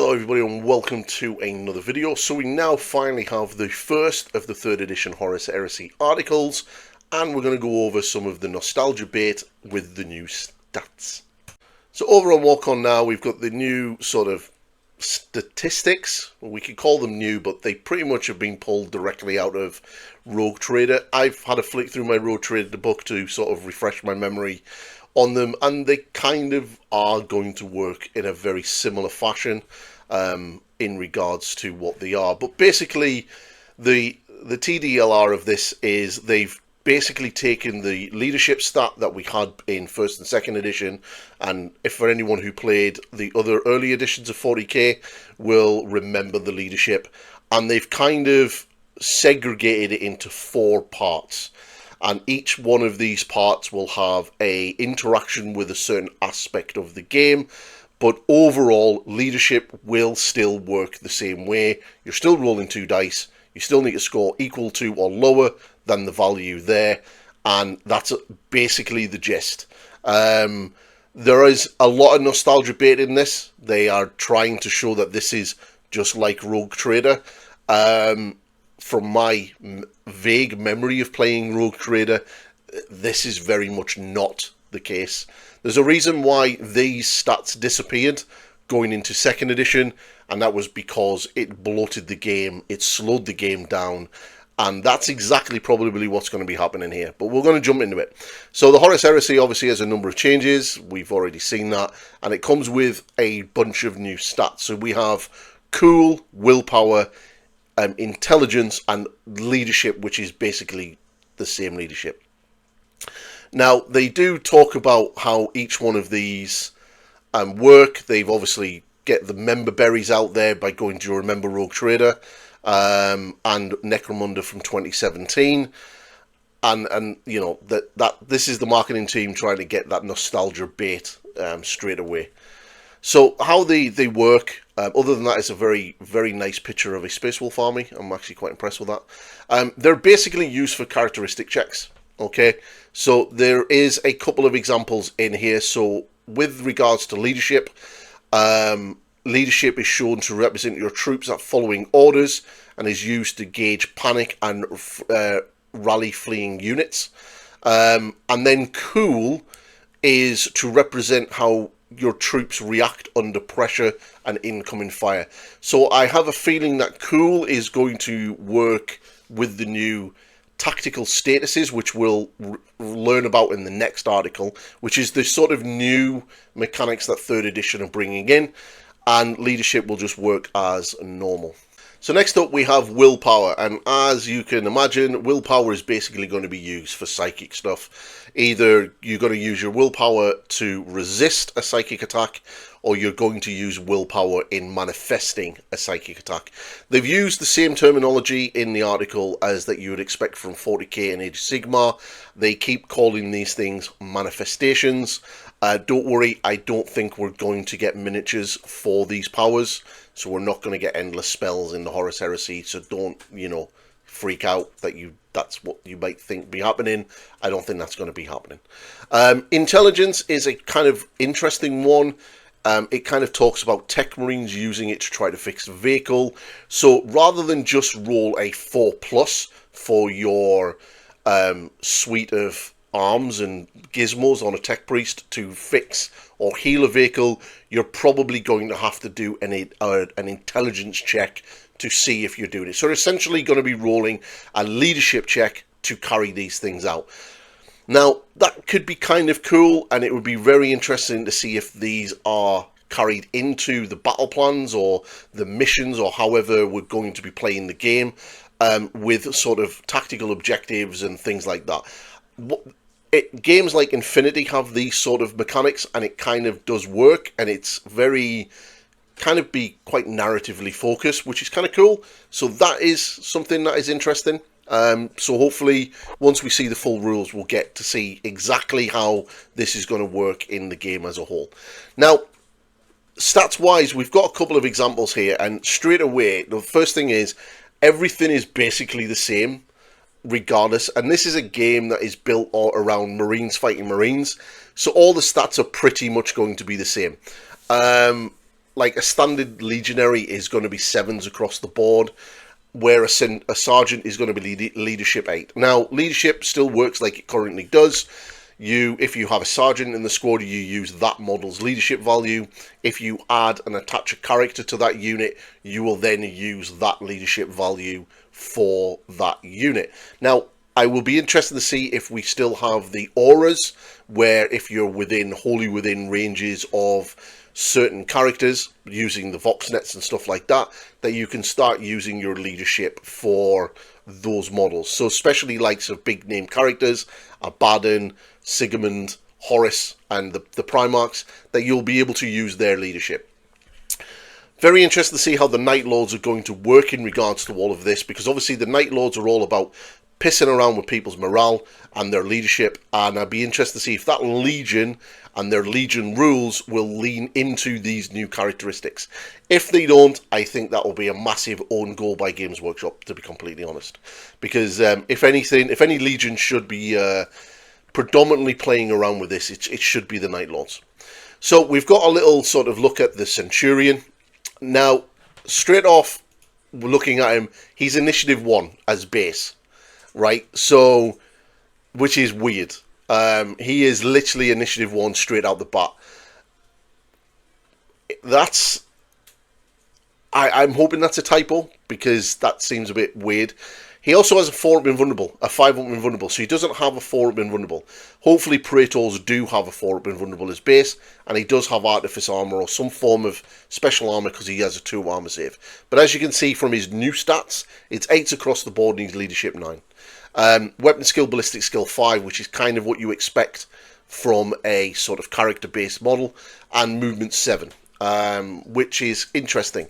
Hello everybody and welcome to another video. So we now finally have the first of the 3rd edition Horus Heresy articles, and we're going to go over some of the nostalgia bait with the new stats. So over on Walk-On now, we've got the new sort of statistics. We could call them new, but they pretty much have been pulled directly out of Rogue Trader. I've had a flick through my Rogue Trader book to sort of refresh my memory on them, and they kind of are going to work in a very similar fashion in regards to what they are. But basically, the TDLR of this is they've basically taken the leadership stat that we had in 1st and 2nd edition, and if for anyone who played the other early editions of 40k will remember the leadership, and they've kind of segregated it into 4 parts. And each one of these parts will have a interaction with a certain aspect of the game, but overall leadership will still work the same way. You're still rolling 2 dice, you still need to score equal to or lower than the value there, and that's basically the gist. There is a lot of nostalgia bait in this. They are trying to show that this is just like Rogue Trader. From my vague memory of playing Rogue Trader, this is very much not the case. There's a reason why these stats disappeared going into 2nd edition, and that was because it bloated the game, it slowed the game down, and that's exactly probably what's going to be happening here. But we're going to jump into it. So the Horus Heresy obviously has a number of changes, we've already seen that, and it comes with a bunch of new stats. So we have cool, willpower, intelligence and leadership, which is basically the same leadership. Now, they do talk about how each one of these work. They've obviously get the memberberries out there by going to Remember Rogue Trader and Necromunda from 2017, and you know that this is the marketing team trying to get that nostalgia bait straight away. So how they work, other than that, it's a very, very nice picture of a Space Wolf army. I'm actually quite impressed with that. They're basically used for characteristic checks. Okay, so there is a couple of examples in here. So with regards to leadership, leadership is shown to represent your troops at following orders and is used to gauge panic and rally fleeing units. And then cool is to represent how your troops react under pressure and incoming fire. So I have a feeling that cool is going to work with the new tactical statuses, which we'll learn about in the next article, which is the sort of new mechanics that 3rd edition are bringing in, and leadership will just work as normal. So next up we have willpower, and as you can imagine, willpower is basically going to be used for psychic stuff. Either you're going to use your willpower to resist a psychic attack, or you're going to use willpower in manifesting a psychic attack. They've used the same terminology in the article as that you would expect from 40k and Age of Sigmar. They keep calling these things manifestations. Don't worry, I don't think we're going to get miniatures for these powers, so we're not going to get endless spells in the Horus Heresy, so don't, you know, freak out that that's what you might think be happening. I don't think that's going to be happening. Intelligence is a kind of interesting one. It kind of talks about tech marines using it to try to fix a vehicle. So rather than just roll a 4+ for your suite of arms and gizmos on a tech priest to fix or heal a vehicle, you're probably going to have to do an intelligence check to see if you're doing it. So you're essentially going to be rolling a leadership check to carry these things out. Now, that could be kind of cool, and it would be very interesting to see if these are carried into the battle plans or the missions, or however we're going to be playing the game, with sort of tactical objectives and things like that. Games like Infinity have these sort of mechanics, and it kind of does work, and it's very kind of be quite narratively focused, which is kind of cool. So that is something that is interesting. So hopefully once we see the full rules, we'll get to see exactly how this is going to work in the game as a whole. Now, stats wise, we've got a couple of examples here, and straight away the first thing is everything is basically the same regardless, and this is a game that is built all around Marines fighting Marines, so all the stats are pretty much going to be the same. like a standard legionary is going to be 7s across the board, where a sergeant is going to be leadership 8. Now, leadership still works like it currently does. If you have a sergeant in the squad, you use that model's leadership value. If you add and attach a character to that unit, you will then use that leadership value for that unit. Now, I will be interested to see if we still have the auras, where if you're wholly within ranges of certain characters, using the vox nets and stuff like that, that you can start using your leadership for those models. So especially likes of big name characters, Abaddon, Sigmund, Horus, and the Primarchs, that you'll be able to use their leadership. Very interested to see how the Night Lords are going to work in regards to all of this, because obviously the Night Lords are all about pissing around with people's morale and their leadership, and I'd be interested to see if that Legion and their Legion rules will lean into these new characteristics. If they don't, I think that will be a massive own goal by Games Workshop, to be completely honest. Because if any Legion should be predominantly playing around with this, it should be the Night Lords. So we've got a little sort of look at the Centurion. Now, straight off, looking at him, he's Initiative 1 as base. Right, so, which is weird. He is literally Initiative 1 straight out the bat. I'm hoping that's a typo, because that seems a bit weird. He also has a 4-up invulnerable, a 5-up invulnerable, so he doesn't have a 4-up invulnerable. Hopefully Praetors do have a 4-up invulnerable as base, and he does have Artifice Armor or some form of special armor because he has a 2 armor save. But as you can see from his new stats, it's 8s across the board and he's leadership 9. Weapon skill, ballistic skill 5, which is kind of what you expect from a sort of character-based model, and movement 7, which is interesting.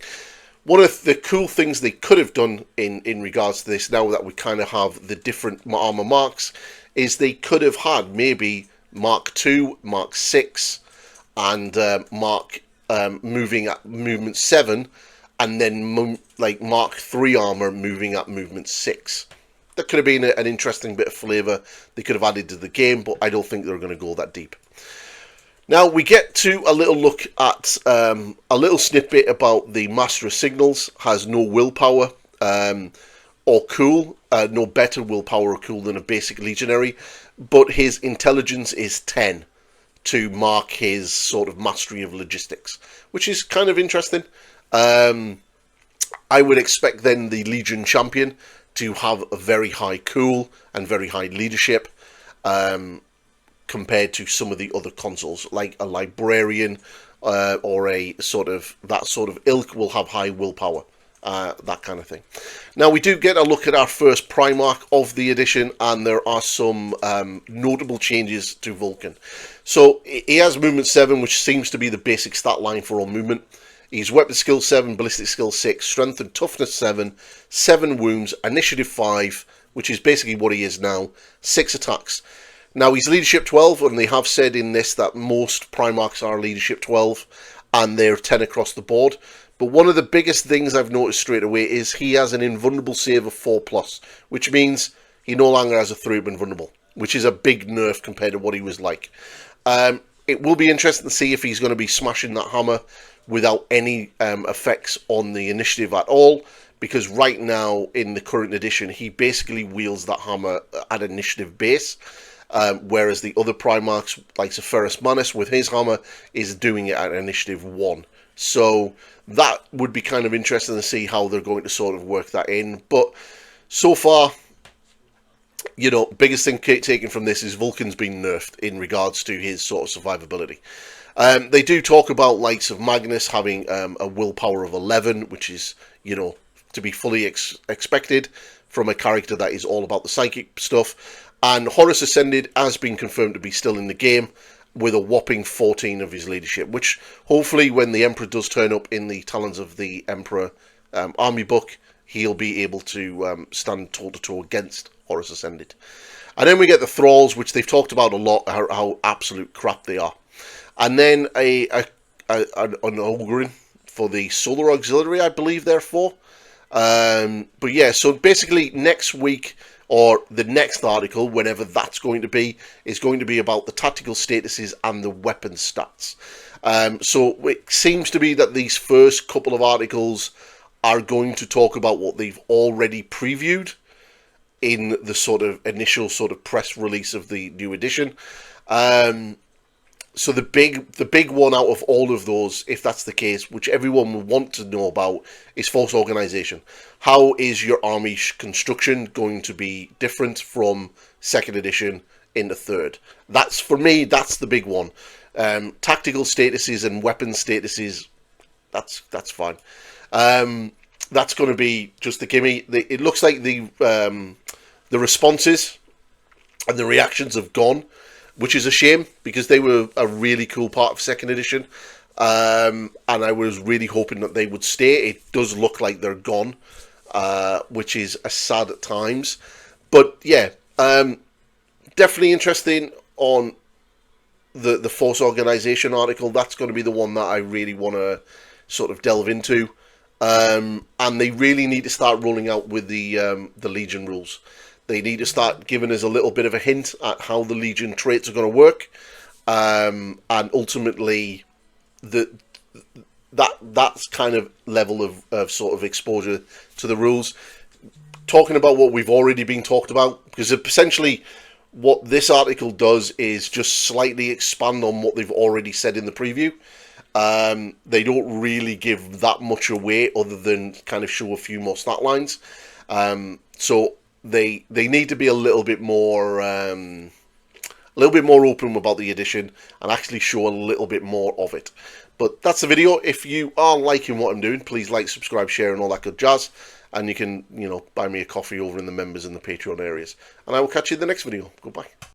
One of the cool things they could have done in regards to this, now that we kind of have the different armor marks, is they could have had maybe Mark 2, Mark 6, and Mark moving at movement 7, and then like Mark 3 armor moving at movement 6. That could have been an interesting bit of flavour they could have added to the game, but I don't think they're going to go that deep. Now we get to a little look at a little snippet about the Master of Signals. Has no willpower or cool, no better willpower or cool than a basic legionary, but his intelligence is 10 to mark his sort of mastery of logistics, which is kind of interesting. I would expect then the Legion champion to have a very high cool and very high leadership, compared to some of the other consoles, like a librarian or a sort of that sort of ilk will have high willpower, that kind of thing. Now we do get a look at our first Primarch of the edition, and there are some notable changes to Vulcan. So he has movement 7, which seems to be the basic stat line for all movement. He's weapon skill 7, ballistic skill 6, strength and toughness 7, 7 wounds, initiative 5, which is basically what he is now, 6 attacks. Now he's leadership 12, and they have said in this that most Primarchs are leadership 12, and they're 10 across the board. But one of the biggest things I've noticed straight away is he has an invulnerable save of 4+, which means he no longer has a 3-up invulnerable, which is a big nerf compared to what he was like. It will be interesting to see if he's going to be smashing that hammer without any effects on the initiative at all, because right now in the current edition he basically wields that hammer at initiative base, whereas the other Primarchs like Ferrus Manus with his hammer is doing it at initiative 1. So that would be kind of interesting to see how they're going to sort of work that in. But so far, you know, biggest thing taken from this is Vulcan's been nerfed in regards to his sort of survivability. They do talk about likes of Magnus having a willpower of 11, which is, you know, to be fully expected from a character that is all about the psychic stuff. And Horus Ascended has been confirmed to be still in the game with a whopping 14 of his leadership, which hopefully when the Emperor does turn up in the Talons of the Emperor army book, he'll be able to stand toe-to-toe against Horus Ascended. And then we get the Thraws, which they've talked about a lot, how absolute crap they are. And then an Ogrin for the Solar Auxiliary, I believe, therefore. But yeah, so basically next week, or the next article, whenever that's going to be, is going to be about the tactical statuses and the weapon stats. So it seems to be that these first couple of articles are going to talk about what they've already previewed in the sort of initial sort of press release of the new edition. So the big one out of all of those, if that's the case, which everyone will want to know about, is force organization. How is your army construction going to be different from second edition into third? That's, for me, that's the big one. Tactical statuses and weapon statuses, that's fine. That's going to be just the gimme. It looks like the responses and the reactions have gone, which is a shame because they were a really cool part of second edition, and I was really hoping that they would stay. It does look like they're gone, which is a sad at times. But yeah, definitely interesting on the force organization article. That's going to be the one that I really want to sort of delve into. And they really need to start rolling out with the Legion rules. They need to start giving us a little bit of a hint at how the Legion traits are going to work, and ultimately that's kind of level of sort of exposure to the rules. Talking about what we've already been talked about, because essentially what this article does is just slightly expand on what they've already said in the preview. They don't really give that much away other than kind of show a few more stat lines. So they need to be a little bit more open about the edition and actually show a little bit more of it. But that's the video. If you are liking what I'm doing, please like, subscribe, share, and all that good jazz. And you can, buy me a coffee over in the members and the Patreon areas. And I will catch you in the next video. Goodbye.